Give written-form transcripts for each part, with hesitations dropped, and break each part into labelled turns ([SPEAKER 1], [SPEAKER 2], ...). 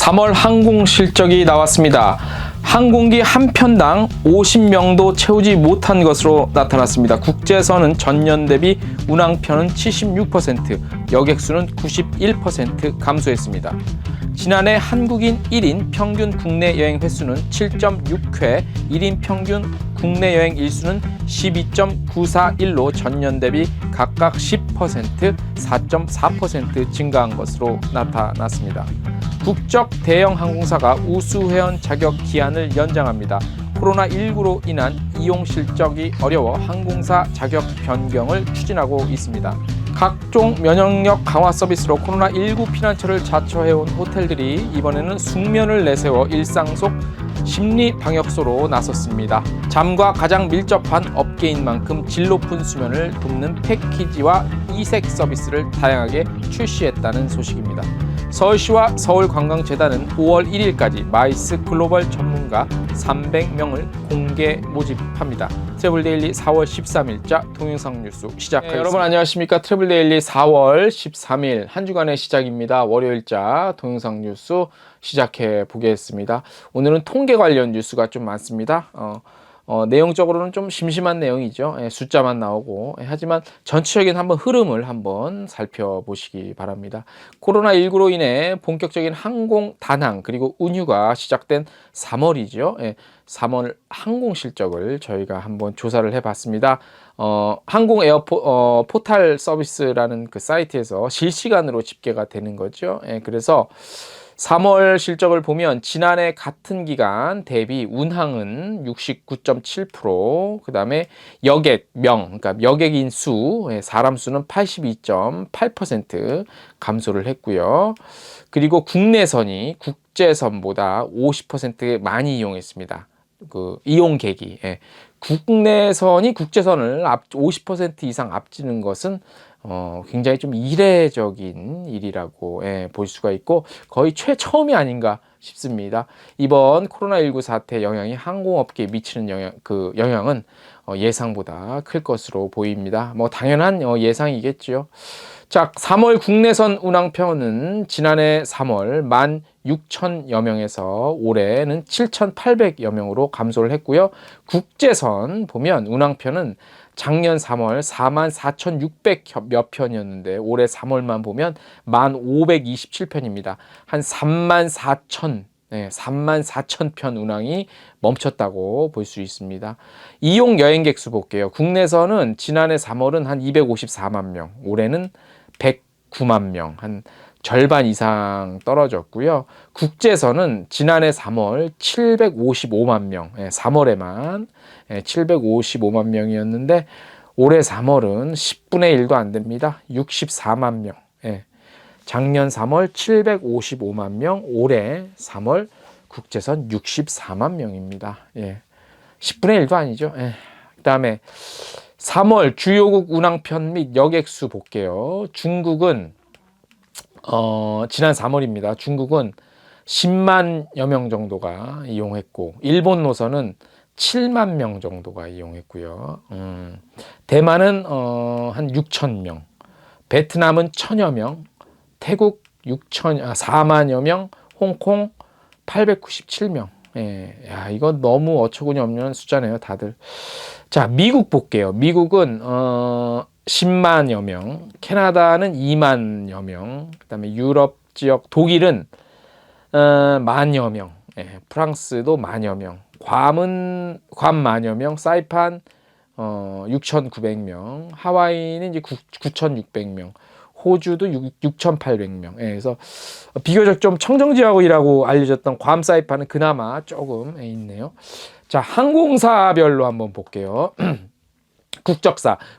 [SPEAKER 1] 3월 항공 실적이 나왔습니다. 항공기 한 편당 50명도 채우지 못한 것으로 나타났습니다. 국제선은 전년 대비 운항편은 76%, 여객수는 91% 감소했습니다. 지난해 한국인 1인 평균 국내 여행 횟수는 7.6회, 1인 평균 국내 여행 일수는 12.941로 전년 대비 각각 10%, 4.4% 증가한 것으로 나타났습니다. 국적 대형 항공사가 우수 회원 자격 기한을 연장합니다. 코로나19로 인한 이용 실적이 어려워 항공사 자격 변경을 추진하고 있습니다. 각종 면역력 강화 서비스로 코로나19 피난처를 자처해온 호텔들이 이번에는 숙면을 내세워 일상 속 심리 방역소로 나섰습니다. 잠과 가장 밀접한 업계인 만큼 질 높은 수면을 돕는 패키지와 이색 서비스를 다양하게 출시했다는 소식입니다. 서울시와 서울관광재단은 5월 1일까지 마이스 글로벌 전문가 300명을 공개 모집합니다. 트래블데일리 4월 13일자 동영상 뉴스 시작하겠습니다. 여러분 안녕하십니까? 트래블데일리 4월 13일 한 주간의 시작입니다. 월요일자 동영상 뉴스 시작해 보겠습니다. 오늘은 통계 관련 뉴스가 좀 많습니다. 내용적으로는 좀 심심한 내용이죠. 숫자만 나오고. 하지만 전체적인 한번 흐름을 한번 살펴보시기 바랍니다. 코로나19로 인해 본격적인 항공 단항 그리고 운휴가 시작된 3월이죠. 3월 항공 실적을 저희가 한번 조사를 해봤습니다. 항공 포탈 서비스라는 그 사이트에서 실시간으로 집계가 되는 거죠. 그래서 3월 실적을 보면 지난해 같은 기간 대비 운항은 69.7%, 그 다음에 그러니까 여객인 수, 사람 수는 82.8% 감소를 했고요. 그리고 국내선이 국제선보다 50% 많이 이용했습니다. 그 이용객이. 국내선이 국제선을 50% 이상 앞지는 것은 굉장히 좀 이례적인 일이라고 볼 수가 있고 거의 최처음이 아닌가 싶습니다. 이번 코로나19 사태 영향이 항공업계에 미치는 영향은 예상보다 클 것으로 보입니다. 뭐 당연한 예상이겠죠. 자, 3월 국내선 운항편은 지난해 3월 16,000여 명에서 올해는 7,800여 명으로 감소를 했고요. 국제선 보면 운항편은 작년 3월 44,600 몇 편이었는데 올해 3월만 보면 1,527편입니다. 한 34,000편 운항이 멈췄다고 볼 수 있습니다. 이용 여행객 수 볼게요. 국내선은 지난해 3월은 한 254만 명, 올해는 109만 명, 한 절반 이상 떨어졌고요. 국제선은 지난해 3월 755만 명, 3월에만 755만 명이었는데 올해 3월은 10분의 1도 안 됩니다. 64만 명. 작년 3월 755만 명, 올해 3월 국제선 64만 명입니다. 10분의 1도 아니죠. 그 다음에 3월 주요국 운항편 및 여객수 볼게요. 중국은 지난 3월입니다. 중국은 10만여 명 정도가 이용했고 일본 노선은 7만 명 정도가 이용했고요. 대만은 한 6,000명, 베트남은 1,000여 명, 태국 4만여 명, 홍콩 897명. 야, 이거 너무 어처구니 없는 숫자네요, 다들. 자, 미국 볼게요. 미국은 10만여 명, 캐나다는 2만여 명, 그 다음에 유럽 지역 독일은 만여 명, 프랑스도 만여 명, 괌은 만여 명, 사이판 6,900명, 하와이는 이제 9,600명, 호주도 6,800명. 그래서 비교적 좀 청정지역이라고 알려졌던 괌 사이판은 그나마 조금 있네요. 자, 항공사별로 한번 볼게요.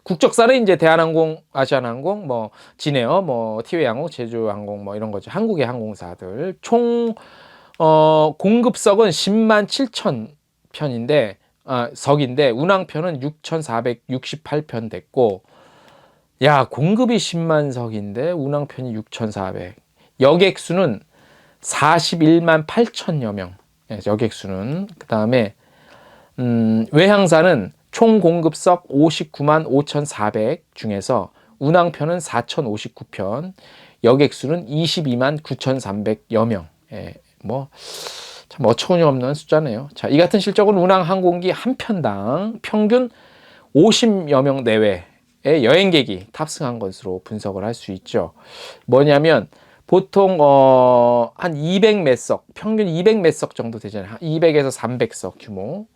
[SPEAKER 1] 국적사는 이제 대한항공, 아시아나항공, 뭐 진에어, 뭐 티웨이항공, 제주항공 뭐 이런 거죠. 한국의 항공사들 총 공급석은 10만 7천 편인데 석인데 운항편은 6,468편 됐고, 야, 공급이 10만 석인데 운항편이 6,400. 여객수는 41만 8천여 명. 여객수는 그 다음에 외항사는 총 공급석 59만 5,400 중에서 운항편은 4,059편, 여객수는 22만 9,300여 명. 참 어처구니없는 숫자네요. 자, 이 같은 실적은 운항 항공기 한 편당 평균 50여 명 내외의 여행객이 탑승한 것으로 분석을 할 수 있죠. 뭐냐면 보통 한 200 몇 석, 평균 200 몇 석 정도 되잖아요. 200에서 300석 규모.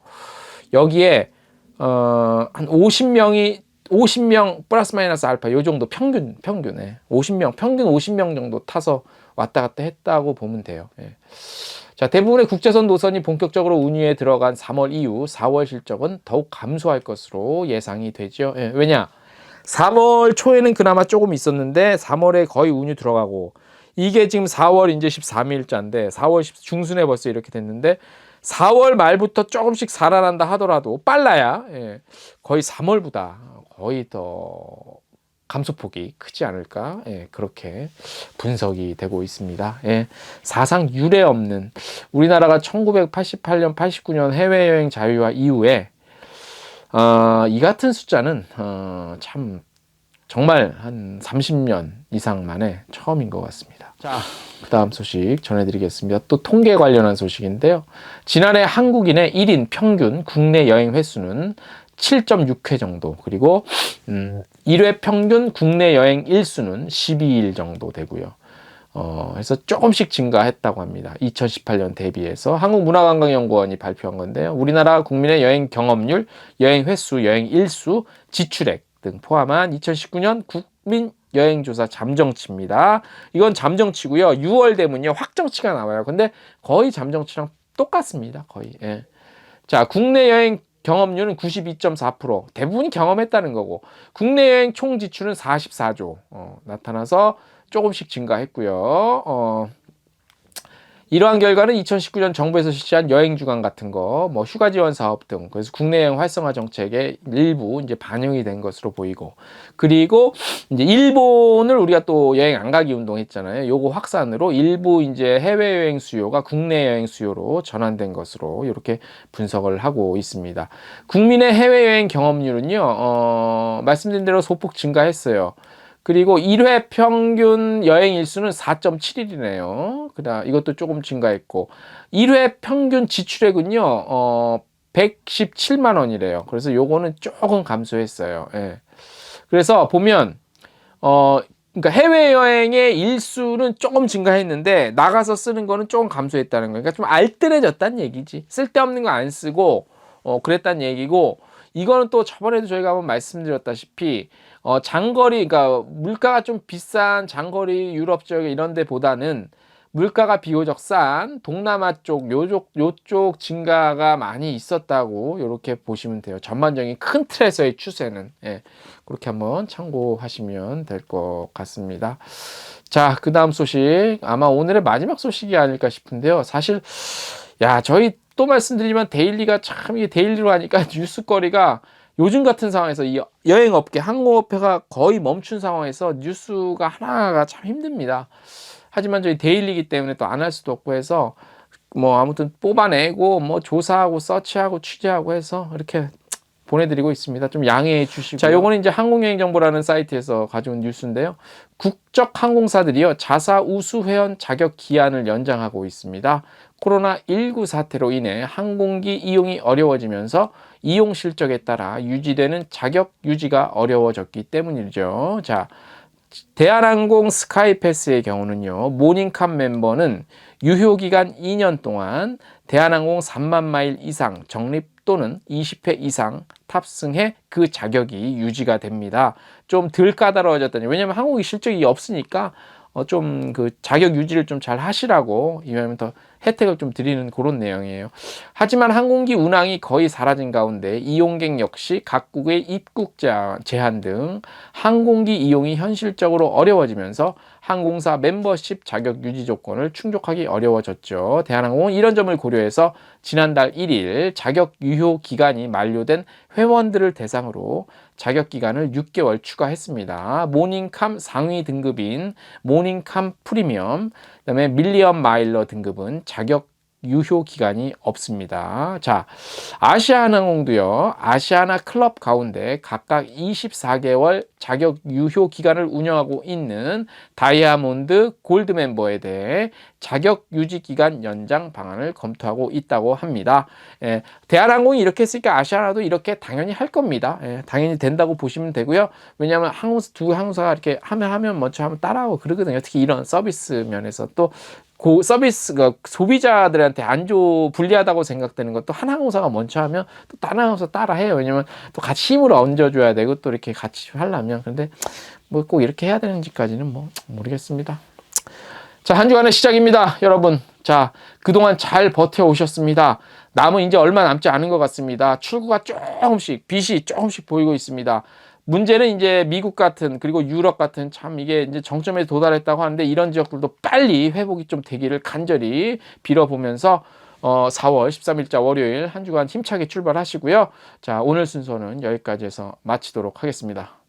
[SPEAKER 1] 여기에 한 50명 플러스 마이너스 알파 요 정도 평균에 50명 평균 50명 정도 타서 왔다 갔다 했다고 보면 돼요. 예. 자, 대부분의 국제선 노선이 본격적으로 운유에 들어간 3월 이후 4월 실적은 더욱 감소할 것으로 예상이 되죠. 예. 왜냐? 3월 초에는 그나마 조금 있었는데 3월에 거의 운유 들어가고, 이게 지금 4월 이제 13일자인데 4월 중순에 벌써 이렇게 됐는데 4월 말부터 조금씩 살아난다 하더라도 빨라야 거의 3월보다 거의 더 감소폭이 크지 않을까, 그렇게 분석이 되고 있습니다. 사상 유례 없는, 우리나라가 1988년 89년 해외여행 자유화 이후에 이 같은 숫자는 참 정말 한 30년 이상 만에 처음인 것 같습니다. 자, 그 다음 소식 전해드리겠습니다. 또 통계 관련한 소식인데요. 지난해 한국인의 1인 평균 국내 여행 횟수는 7.6회 정도, 그리고 1회 평균 국내 여행 일수는 12일 정도 되고요. 그래서 조금씩 증가했다고 합니다. 2018년 대비해서 한국문화관광연구원이 발표한 건데요. 우리나라 국민의 여행 경험률, 여행 횟수, 여행 일수, 지출액 등 포함한 2019년 국민 여행조사 잠정치입니다. 이건 잠정치고요. 6월 되면요 확정치가 나와요. 근데 거의 잠정치랑 똑같습니다. 거의. 예. 자, 국내 여행 경험률은 92.4%, 대부분이 경험했다는 거고, 국내 여행 총 지출은 44조 나타나서 조금씩 증가했고요. 이러한 결과는 2019년 정부에서 실시한 여행 주간 같은 거, 휴가 지원 사업 등, 그래서 국내 여행 활성화 정책의 일부 이제 반영이 된 것으로 보이고, 그리고 이제 일본을 우리가 또 여행 안 가기 운동 했잖아요. 요거 확산으로 일부 이제 해외 여행 수요가 국내 여행 수요로 전환된 것으로 이렇게 분석을 하고 있습니다. 국민의 해외 여행 경험률은요, 말씀드린 대로 소폭 증가했어요. 그리고 1회 평균 여행 일수는 4.7일이네요. 그다음 이것도 조금 증가했고, 1회 평균 지출액은요, 117만 원이래요. 그래서 요거는 조금 감소했어요. 예. 그래서 보면, 그러니까 해외여행의 일수는 조금 증가했는데, 나가서 쓰는 거는 조금 감소했다는 거예요. 그러니까 좀 알뜰해졌다는 얘기지. 쓸데없는 거 안 쓰고, 그랬다는 얘기고, 이거는 또 저번에도 저희가 한번 말씀드렸다시피, 장거리, 그러니까 물가가 좀 비싼 장거리 유럽 지역 이런 데보다는 물가가 비교적 싼 동남아 쪽, 요쪽 증가가 많이 있었다고 이렇게 보시면 돼요. 전반적인 큰 틀에서의 추세는. 예, 그렇게 한번 참고하시면 될 것 같습니다. 자, 그 다음 소식, 아마 오늘의 마지막 소식이 아닐까 싶은데요. 사실, 저희 또 말씀드리지만 데일리가 참, 이게 데일리로 하니까 뉴스거리가 요즘 같은 상황에서 이 여행업계, 항공업계가 거의 멈춘 상황에서 뉴스가 하나가 참 힘듭니다. 하지만 저희 데일리기 때문에 또 안 할 수도 없고 해서 아무튼 뽑아내고 조사하고 서치하고 취재하고 해서 이렇게 보내드리고 있습니다. 좀 양해해 주시고요. 자, 요거는 이제 항공여행정보라는 사이트에서 가져온 뉴스인데요. 국적 항공사들이요, 자사 우수 회원 자격 기한을 연장하고 있습니다. 코로나19 사태로 인해 항공기 이용이 어려워지면서 이용 실적에 따라 유지되는 자격 유지가 어려워졌기 때문이죠. 자, 대한항공 스카이패스의 경우는요, 모닝캄 멤버는 유효기간 2년 동안 대한항공 3만 마일 이상 적립 또는 20회 이상 탑승해 그 자격이 유지가 됩니다. 좀 덜 까다로워졌다니, 왜냐면 항공기 실적이 없으니까 좀 그 자격 유지를 좀 잘 하시라고, 이러면 더 혜택을 좀 드리는 그런 내용이에요. 하지만 항공기 운항이 거의 사라진 가운데 이용객 역시 각국의 입국 제한 등 항공기 이용이 현실적으로 어려워지면서 항공사 멤버십 자격 유지 조건을 충족하기 어려워졌죠. 대한항공은 이런 점을 고려해서 지난달 1일 자격 유효 기간이 만료된 회원들을 대상으로 자격 기간을 6개월 추가했습니다. 모닝캄 상위 등급인 모닝캄 프리미엄, 그다음에 밀리언 마일러 등급은 자격 유효 기간이 없습니다. 자, 아시아나항공도요. 아시아나 클럽 가운데 각각 24개월 자격 유효 기간을 운영하고 있는 다이아몬드, 골드 멤버에 대해 자격 유지 기간 연장 방안을 검토하고 있다고 합니다. 대한항공이 이렇게 했으니까 아시아나도 이렇게 당연히 할 겁니다. 당연히 된다고 보시면 되고요. 왜냐하면 두 항공사가 이렇게 하면 먼저 하면 따라하고 그러거든요. 특히 이런 서비스 면에서 또 서비스가 소비자들한테 불리하다고 생각되는 것도 한 항공사가 먼저 하면 또 다른 항공사 따라 해요. 왜냐면 또 같이 힘을 얹어줘야 되고 또 이렇게 같이 하려면. 근데 뭐 꼭 이렇게 해야 되는지까지는 뭐 모르겠습니다. 자, 한 주간의 시작입니다, 여러분. 자, 그동안 잘 버텨오셨습니다. 남은 이제 얼마 남지 않은 것 같습니다. 출구가 빛이 조금씩 보이고 있습니다. 문제는 이제 미국 같은 그리고 유럽 같은 참 이게 이제 정점에 도달했다고 하는데 이런 지역들도 빨리 회복이 좀 되기를 간절히 빌어보면서 4월 13일자 월요일 한 주간 힘차게 출발하시고요. 자, 오늘 순서는 여기까지 해서 마치도록 하겠습니다.